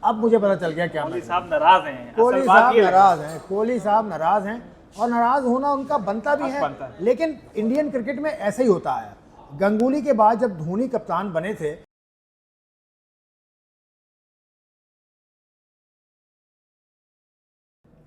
अब मुझे पता चल गया क्या कोहली मतलब। साहब नाराज हैं, कोहली असल बात साहब ये है। नाराज हैं, कोहली साहब नाराज हैं, और नाराज होना उनका बनता भी बनता है। लेकिन इंडियन क्रिकेट में ऐसा ही होता है। गंगुली के बाद जब धोनी कप्तान बने थे,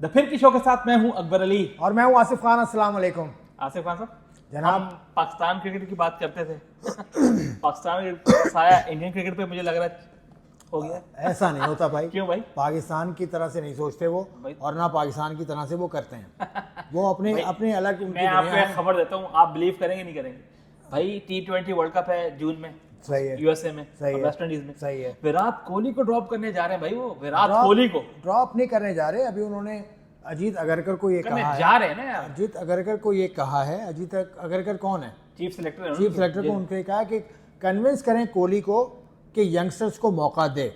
द फिर की शो के साथ मैं हूं अकबर अली। और मैं हूं आसिफ खान। अस्सलाम वालेकुम आसिफ खान साहब, जनाब। हम पाकिस्तान क्रिकेट की बात करते थे। पाकिस्तान का साया इंडियन क्रिकेट पे मुझे लग रहा है हो गया। ऐसा नहीं होता भाई। क्यों भाई? पाकिस्तान की तरह से नहीं सोचते वो, भाई। और ना पाकिस्तान की तरह से वो करते हैं। वो अपने अपने अलग उनकी मैं आपको दुनिया एक है। खबर देता हूं, आप बिलीव करेंगे नहीं करेंगे भाई। T20 वर्ल्ड कप है जून में, सही है, यूएसए में, सही है, वेस्ट इंडीज में। सही है। विराट कोहली को ड्रॉप करने जा रहे हैं भाई, वो विराट कोहली को ड्रॉप नहीं करने जा रहे। अभी उन्होंने अजीत अगरकर को ये करने कहा है। जा रहे हैं ना यार। अजीत अगरकर को ये कहा है। अजीत अगरकर कौन है? चीफ सेलेक्टर चीफ सेलेक्टर को उनके कहा कि कन्विंस करें कोहली को कि यंगस्टर्स को मौका दे।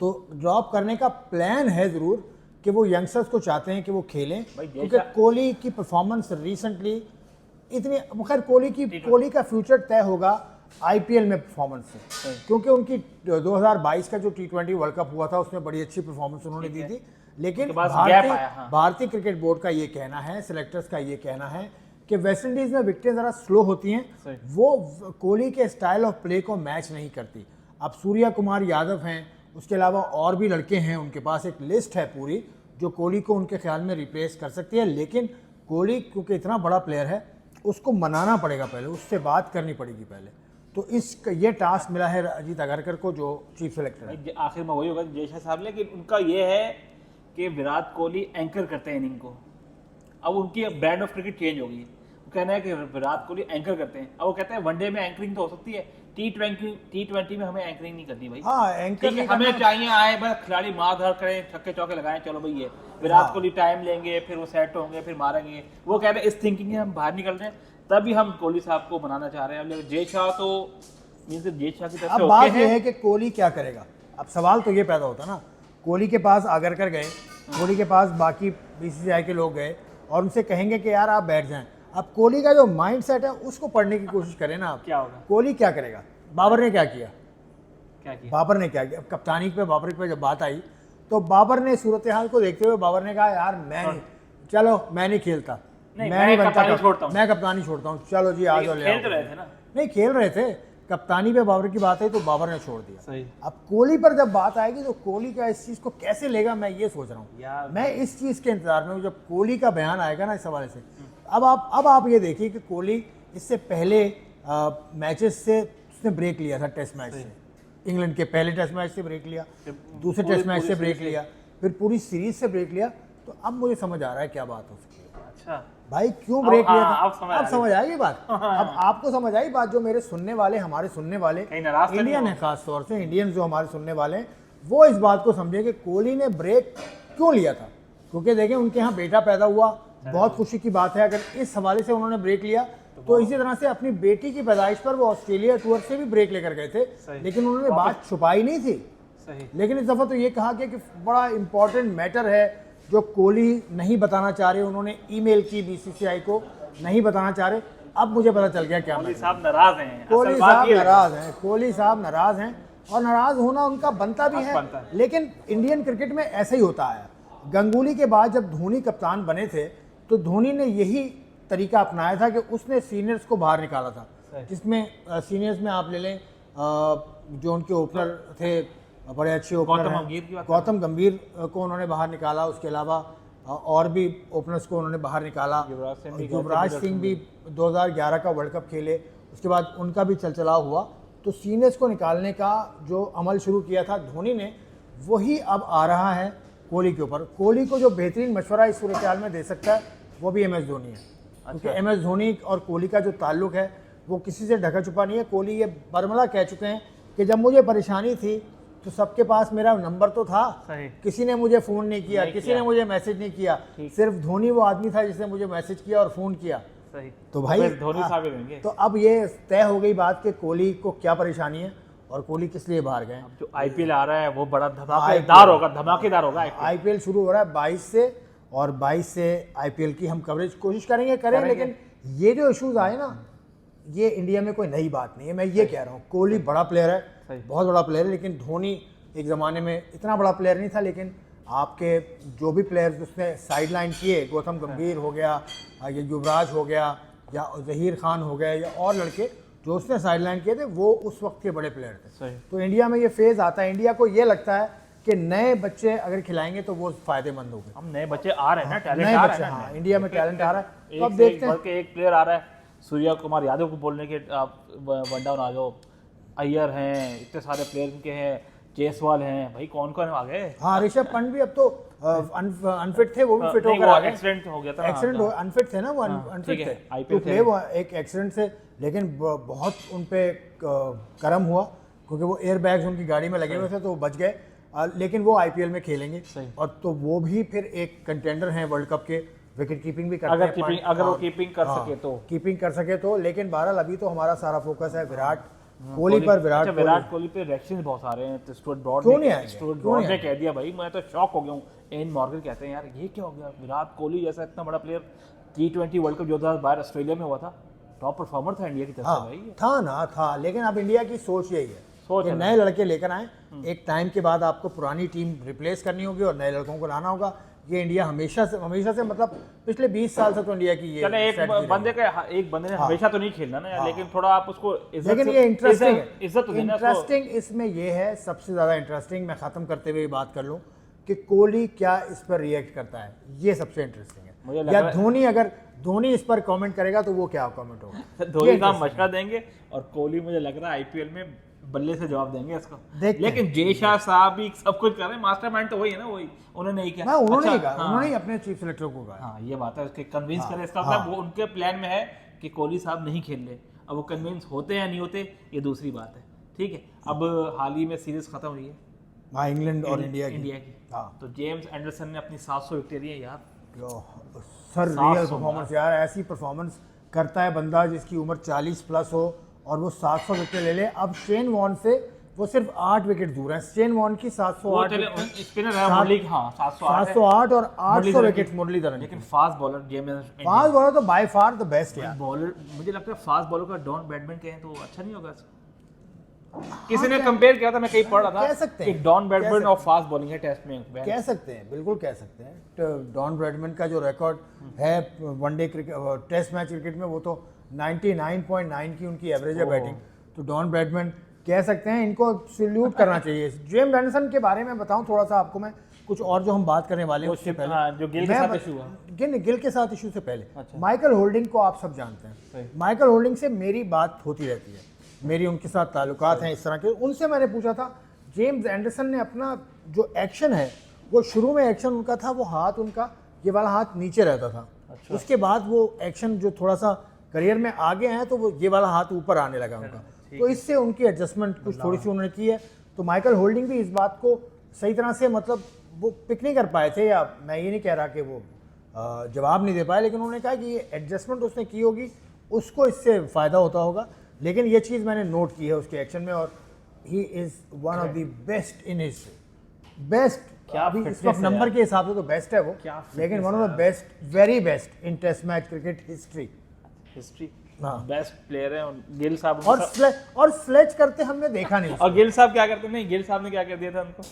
तो ड्रॉप करने का प्लान है ज़रूर कि वो यंगस्टर्स को चाहते हैं कि वो खेलें, क्योंकि कोहली की परफॉर्मेंस रिसेंटली इतनी, खैर कोहली का फ्यूचर तय होगा आईपीएल में परफॉर्मेंस से, क्योंकि उनकी 2022 का जो T20 वर्ल्ड कप हुआ था उसमें बड़ी अच्छी परफॉर्मेंस उन्होंने दी थी। लेकिन भारतीय क्रिकेट बोर्ड का ये कहना है, सिलेक्टर्स का ये कहना है कि वेस्ट इंडीज में विकेटें ज़रा स्लो होती हैं, वो कोहली के स्टाइल ऑफ प्ले को मैच नहीं करती। अब सूर्या कुमार यादव हैं, उसके अलावा और भी लड़के हैं, उनके पास एक लिस्ट है पूरी जो कोहली को उनके ख्याल में रिप्लेस कर सकती है। लेकिन कोहली क्योंकि इतना बड़ा प्लेयर है, उसको मनाना पड़ेगा पहले, उससे बात करनी पड़ेगी पहले। तो ये टास्क मिला है अजीत अगरकर को, जो चीफ सेलेक्टर है। आखिर में वही होगा जयशाह साहब, लेकिन उनका ये है कि विराट कोहली एंकर करते हैं इनिंग को। अब उनकी ब्रांड ऑफ क्रिकेट चेंज होगी। वो कहना है कि विराट कोहली एंकर करते हैं। अब वो कहते हैं वनडे में एंकरिंग तो हो सकती है, T20 में हमें एंकरिंग नहीं करनी भाई। हाँ, एंकर ठीक है, हमें चाहिए आए बस खिलाड़ी मार धार करें, छक्के चौके लगाएं, चलो भाई ये विराट कोहली टाइम लेंगे, फिर वो सेट होंगे, फिर मारेंगे। वो कह रहे हैं इस थिंकिंग से हम बाहर निकल रहे हैं, तभी हम कोहली साहब को बनाना चाह रहे हैं। लेकिन जय शाह तो जय शाह की तरफ से अब बात यह है कि कोहली क्या करेगा। अब सवाल तो ये पैदा होता ना, कोहली के पास आगरकर गए, कोहली के पास बाकी बीसीसीआई के लोग गए और उनसे कहेंगे कि यार आप बैठ जाएं। अब कोहली का जो माइंड सेट है उसको पढ़ने की कोशिश करें ना आप। क्या होगा? कोहली क्या करेगा? बाबर ने क्या किया? बाबर ने क्या किया? कप्तानी पे बाबर पे जब बात आई तो बाबर ने सूरत हाल को देखते हुए बाबर ने कहा यार मैं नहीं खेलता, मैं नहीं बनता, मैं कप्तानी छोड़ता हूँ, चलो जी आ जाओ। नहीं खेल रहे थे, कप्तानी पे बाबर की बात आई तो बाबर ने छोड़ दिया। अब कोहली पर जब बात आएगी तो कोहली का इस चीज़ को कैसे लेगा, मैं ये सोच रहा हूँ। मैं इस चीज़ के इंतजार में हूँ जब कोहली का बयान आएगा ना इस हवाले से। अब आप ये देखिए कि कोहली इससे पहले मैचेस से उसने ब्रेक लिया था, टेस्ट मैच से, इंग्लैंड के पहले टेस्ट मैच से ब्रेक लिया, दूसरे टेस्ट मैच से ब्रेक लिया, फिर पूरी सीरीज से ब्रेक लिया। तो अब मुझे समझ आ रहा है क्या बात हो सकती है। अच्छा भाई क्यों ब्रेक लिया था? अब समझ आएगी बात। अब आपको समझ आई बात। जो मेरे सुनने वाले, हमारे सुनने वाले इंडियन है, खास तौर से इंडियन जो हमारे सुनने वाले हैं, वो इस बात को समझे कि कोहली ने ब्रेक क्यों लिया था। क्योंकि देखें उनके यहाँ बेटा पैदा हुआ, बहुत खुशी की बात है। अगर इस हवाले से उन्होंने ब्रेक लिया तो इसी तरह से अपनी बेटी की पैदाइश पर वो ऑस्ट्रेलिया टूर से भी ब्रेक लेकर गए थे, लेकिन उन्होंने बात छुपाई नहीं थी। लेकिन इस दफा तो ये कहा कि बड़ा इंपॉर्टेंट मैटर है जो कोहली नहीं बताना चाह रहे। उन्होंने ईमेल की बीसीसीआई को, नहीं बताना चाह रहे। अब मुझे पता चल गया क्या। कोहली साहब नाराज हैं, कोहली साहब नाराज हैं, कोहली साहब नाराज हैं, और नाराज होना उनका बनता भी है। लेकिन इंडियन क्रिकेट में ऐसा ही होता है। गंगुली के बाद जब धोनी कप्तान बने थे तो धोनी ने यही तरीका अपनाया था कि उसने सीनियर्स को बाहर निकाला था, जिसमें सीनियर्स में आप ले लें जो उनके ओपनर थे, बड़े अच्छे ओपनर, गौतम गंभीर को उन्होंने बाहर निकाला। उसके अलावा और भी ओपनर्स को उन्होंने बाहर निकाला। युवराज सिंह भी 2011 का वर्ल्ड कप खेले, उसके बाद उनका भी चलचलाव हुआ। तो सीनियर्स को निकालने का जो अमल शुरू किया था धोनी ने, वही अब आ रहा है कोहली के ऊपर। कोहली को जो बेहतरीन मशवरा इस सूरत हाल में दे सकता है वो भी MS धोनी है। क्योंकि MS धोनी और कोहली का जो ताल्लुक है वो किसी से ढका छुपा नहीं है। कोहली ये बरमला कह चुके हैं कि जब मुझे परेशानी थी तो सबके पास मेरा नंबर तो था, किसी ने मुझे फ़ोन नहीं किया, किसी ने मुझे मैसेज नहीं किया, सिर्फ धोनी वो आदमी था जिसने मुझे मैसेज किया और फ़ोन किया। तो भाई धोनी साहब रहेंगे। तो अब ये तय हो गई बात कि कोहली को क्या परेशानी है और कोहली किस लिए बाहर गए। जो IPL आ रहा है वो बड़ा धमाकेदार होगा। IPL शुरू हो रहा है 22 से, और 22 से IPL की हम कवरेज कोशिश करेंगे। लेकिन ये जो इश्यूज आए ना, ये इंडिया में कोई नई बात नहीं है। मैं ये कह रहा हूँ कोहली बड़ा प्लेयर है, बहुत बड़ा प्लेयर है, लेकिन धोनी एक ज़माने में इतना बड़ा प्लेयर नहीं था, लेकिन आपके जो भी प्लेयर्स उसने साइड लाइन किए, गौतम गंभीर हो गया, ये युवराज हो गया, या जहीर खान हो गए, या और लड़के जो उसने साइड लाइन किए थे, वो उस वक्त के बड़े प्लेयर थे। सही। तो इंडिया में ये फेज़ आता है, इंडिया को ये लगता है कि नए बच्चे अगर खिलाएंगे तो वो फ़ायदेमंद होंगे। हम नए बच्चे आ रहे हैं ना, टैलेंट नए आ बच्चे, रहा है हाँ, ना, इंडिया में टैलेंट आ रहा है। तो अब एक से देखते एक हैं। बढ़ के एक प्लेयर आ रहा है। सूर्या कुमार यादव को बोलने के आप वन डाउन आ जाओ, अय्यर हैं, इतने सारे प्लेयर इनके हैं, जायसवाल हैं, भाई कौन कौन आ गए। हाँ, ऋषभ पंत भी अब तो अनफिट थे, वो भी फिट नहीं, होकर वो आ गए। एक्सीडेंट हो गया था ना, एक्सीडेंट हाँ। अनफिट थे ना, वो ठीक अनफिट है, थे IPL तो थे। प्ले वो एक एक्सीडेंट से, लेकिन बहुत उन पे करम हुआ, क्योंकि वो एयर बैग्स उनकी गाड़ी में लगे हुए थे तो वो बच गए। लेकिन वो आईपीएल में खेलेंगे, सही। और तो वो भी फिर एक कंटेंडर हैं वर्ल्ड कप के, विकेट कीपिंग भी करते अगर हैं। कीपिंग, अगर वो हाँ, कीपिंग कर हाँ, सके तो। कीपिंग कर सके तो। लेकिन बहरहाल अभी तो हमारा सारा फोकस है विराट कोहली पर। अच्छा, विराट कोहली पे रिएक्शन बहुत आ रहे हैं। तो स्टुअर्ट ब्रॉड क्यों नहीं आएंगे? स्टुअर्ट क्यों ब्रॉड नहीं ने आएंगे? कह दिया, भाई मैं तो शॉक हो गया हूँ। एन मॉर्गन कहते हैं यार ये क्या हो गया, विराट कोहली जैसा इतना बड़ा player, T20 world cup 2012 Australia में हुआ था, टॉप परफॉर्मर था इंडिया की तरफ से हाँ, भाई। था ना, था। लेकिन अब इंडिया की सोच यही है सोच कि है नए लड़के लेकर आए, एक टाइम के बाद आपको पुरानी टीम रिप्लेस करनी होगी और नए लड़कों को लाना होगा। ये इंडिया हमेशा से मतलब पिछले 20 साल से तो इंडिया की ये चले एक strategy बंदे रही है। का, एक बंदे ने हमेशा तो नहीं खेलना ना यार, लेकिन थोड़ा आप उसको इज्जत लेकिन से- ये इंटरेस्टिंग है, इज्जत तो देना उसको। इंटरेस्टिंग इसमें ये है, सबसे ज़्यादा इंटरेस्टिंग मैं ख़त्म करते हुए बात कर लूँ कि कोहली क्या इस पर रिएक्ट करता है, ये सबसे इंटरेस्टिंग मुझे है। लग या रहा है- धोनी, अगर धोनी इस पर कमेंट करेगा तो वो क्या कमेंट होगा। धोनी ये का interesting मशवरा देंगे और कोहली मुझे लग रहा है आईपीएल में बल्ले से जवाब देंगे इसको। देखते लेकिन जय शाह साहब भी सब कुछ कर रहे हैं, मास्टरमाइंड तो वही है ना, वही उन्होंने नहीं किया। है। उन्होंने अच्छा, ही कहा, हाँ, उन्होंने ही अपने चीफ सेलेक्टर को कहा। हाँ ये बात है, उसके कन्विंस करें, इसका हाँ। मतलब वो उनके प्लान में है कि कोहली साहब नहीं खेल रहे। अब वो कन्विंस होते या नहीं होते ये दूसरी बात है, ठीक है। अब हाल ही में सीरीज खत्म हुई है हाँ, इंग्लैंड और इंडिया की। हाँ, तो जेम्स एंडरसन ने अपनी 700 विकेट है यार। सर 700 रियल परफॉर्मेंस यार, ऐसी परफॉर्मेंस करता है बंदा जिसकी उम्र 40 प्लस हो और वो 700 विकेट ले ले। अब शेन वॉर्न से वो सिर्फ 8 विकेट दूर है। शेन वॉर्न की 708 स्पिनर है मुरली, हाँ 708 708 और 800 मुरलीधरन विकेट की। मुरलीधरन। लेकिन fast bowler James fast bowler तो बाय फार द बेस्ट यार। बॉलर, मुझे लगता है फास्ट बॉलर का डॉन ब्रैडमैन कहें तो अच्छा नहीं होगा। किसी ने कंपेयर किया था, मैं कहीं पढ़ रहा था, कह सकते हैं, एक डॉन कह ब्रैडमैन सकते और फास्ट बॉलिंग है टेस्ट में। कह सकते हैं, बिल्कुल कह सकते हैं। तो डॉन ब्रैडमैन का जो रिकॉर्ड है one day cricket, test match cricket में, वो तो 99.9 की उनकी एवरेज है बैटिंग। तो डॉन ब्रैडमैन कह सकते हैं, इनको सल्यूट करना चाहिए। जेम्स एंडरसन के बारे में बताऊं थोड़ा सा आपको मैं, कुछ और जो हम बात करने वाले हैं उससे पहले, हाँ, जो गिल के साथ इशू हुआ। गिल के साथ इशू से पहले, अच्छा। माइकल होल्डिंग को आप सब जानते हैं। सही। माइकल होल्डिंग से मेरी बात होती रहती है, मेरी उनके साथ ताल्लुकात हैं इस तरह के। उनसे मैंने पूछा था, जेम्स एंडरसन ने अपना जो एक्शन है, वो शुरू में एक्शन उनका था, वो हाथ उनका ये वाला हाथ नीचे रहता था। अच्छा। उसके बाद वो एक्शन जो थोड़ा सा करियर में आगे हैं, तो वो ये वाला हाथ ऊपर आने लगा उनका। तो इससे उनकी एडजस्टमेंट कुछ थोड़ी सी उन्होंने की है। तो माइकल होल्डिंग भी इस बात को सही तरह से, मतलब वो पिक नहीं कर पाए थे, या मैं ये नहीं कह रहा कि वो जवाब नहीं दे पाए, लेकिन उन्होंने कहा कि ये एडजस्टमेंट उसने की होगी, उसको इससे फ़ायदा होता होगा। लेकिन ये चीज़ मैंने नोट की है उसके एक्शन में, और he is one of the best in his best. क्या अभी इस fitness वक्त है नंबर यार। के हिसाब से तो बेस्ट है वो, क्या लेकिन fitness one of the best, very best in test match cricket history. History, हाँ। बेस्ट प्लेयर है। और गिल साहब और स्लेज करते हमने देखा नहीं। और गिल साहब क्या करते? नहीं, गिल साहब ने क्या कर दिया था उनको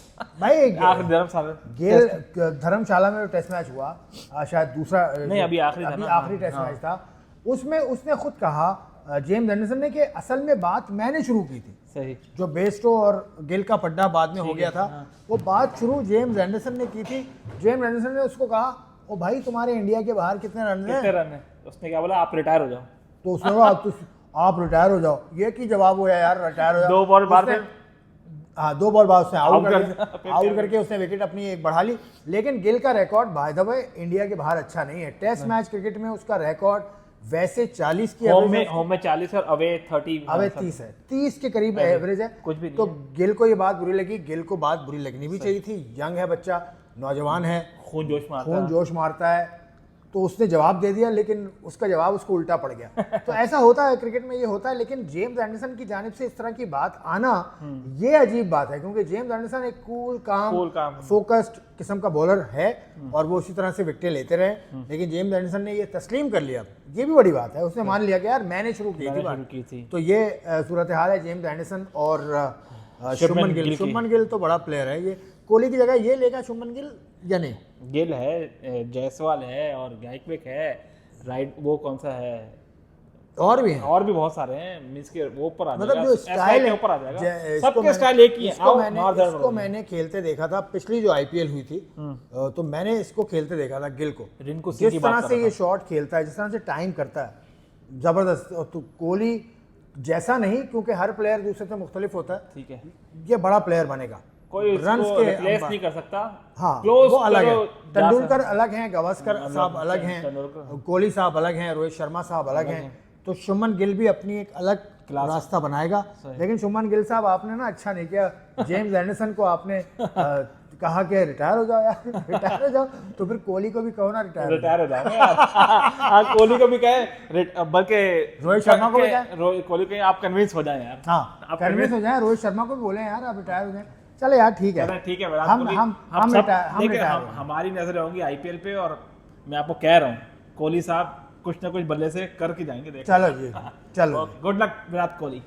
भाई आखिरी धर्मशाला। गेल धर्मशाला में टेस्ट मैच हुआ, शायद दूसरा नहीं, अभी आखिरी था ना। आखिरी टेस्ट मैच था, उसमें उसने खुद कहा, जेम्स एंडरसन ने, कि असल में बात मैंने शुरू की थी। सही। जो बेस्टो और गिल का पड्डा बाद में हो गया था, वो बात शुरू जेम्स एंडरसन ने की थी। जेम्स एंडरसन ने उसको कहा, ओ भाई तुम्हारे इंडिया के बाहर कितने रन कितने हैं? रन है? उसने क्या बोला, आप रिटायर हो जाओ। तो उसने कहा आप रिटायर हो जाओ। ये की जवाब हुआ यार, रिटायर हो जाओ। 2 बॉल बाद उसने- में हाँ, 2 बॉल बाद उसने आउट आउट कर कर दिया। दिया। आउट करके उसने विकेट अपनी एक बढ़ा ली। लेकिन गिल का record by the way India के बाहर अच्छा नहीं है। टेस्ट मैच क्रिकेट में उसका रिकॉर्ड वैसे 40 की होम एवरेज में है, होम में 40 और अवे 30। अबे 30 है, 30 के करीब एवरेज है। कुछ भी नहीं तो गिल को ये बात बुरी लगी। गिल को बात बुरी लगनी भी चाहिए थी, यंग है बच्चा, नौजवान है, खून जोश मारता खून जोश मारता है। तो उसने जवाब दे दिया, लेकिन उसका जवाब उसको उल्टा पड़ गया। तो ऐसा होता है क्रिकेट में, ये होता है। लेकिन जेम्स एंडरसन की जानिब से इस तरह की बात आना, ये अजीब बात है, क्योंकि जेम्स एंडरसन एक कूल काम फोकस्ड किस्म का बॉलर है, और वो उसी तरह से विकेटें लेते रहे। लेकिन जेम्स एंडरसन ने ये तस्लीम कर लिया, ये भी बड़ी बात है। उसने मान लिया कि यार मैंने शुरू की थी बात। तो ये सूरत हाल है जेम्स एंडरसन और शुभमन गिल तो बड़ा प्लेयर है, ये कोहली की जगह ये लेगा शुभमन गिल या नहीं? गिल है, जायसवाल है और गायकवाड है, राइट वो कौन सा है, और भी हैं, और भी बहुत सारे हैं, मींस के वो ऊपर आ मतलब जाएगा, जो स्टाइल है ऊपर आ जाएगा, इसको सबके मैंने- स्टाइल एक ही है। इसको मैंने खेलते देखा था पिछली जो आईपीएल हुई थी, तो मैंने इसको खेलते देखा था गिल को, रिंकू सिंह की जिस बात तरह कर से रहा ये शॉट खेलता है, जिस तरह से टाइम करता है, जबरदस्त। और तो कोहली जैसा नहीं, क्योंकि हर प्लेयर दूसरे से मुख्तलिफ होता है, ठीक है, ये बड़ा प्लेयर बनेगा, कोई रन्स इसको के रिप्लेस नहीं कर सकता। हाँ क्लोज वो अलग है, करो, तेंदुलकर अलग हैं, गावस्कर साहब अलग हैं, तेंदुलकर। कोहली साहब अलग हैं, रोहित शर्मा साहब अलग हैं, तो शुभमन गिल भी अपनी एक अलग रास्ता बनाएगा। लेकिन शुभमन गिल साहब आपने ना अच्छा नहीं किया, जेम्स एंडरसन को आपने कहा कि रिटायर हो जाओ यार, रिटायर हो जाओ, तो फिर कोहली को भी कहो ना रिटायर हो जाएंगे यार। हाँ, कोहली को भी कहे, बल्कि रोहित शर्मा को भी कहे, कोहली को आप कन्विंस हो जाए यार, हाँ कन्विंस हो जाए, रोहित शर्मा को भी बोले यार आप रिटायर हो जाए। चले यार ठीक है, ठीक है, विराट हम कोहली, हम हम हम सब रिटायर देखिए, हमारी नजरें होंगी आईपीएल पे, और मैं आपको कह रहा हूँ कोहली साहब कुछ ना कुछ बल्ले से करके जाएंगे, देखो। चलो जी, चलो। Good luck Virat Kohli.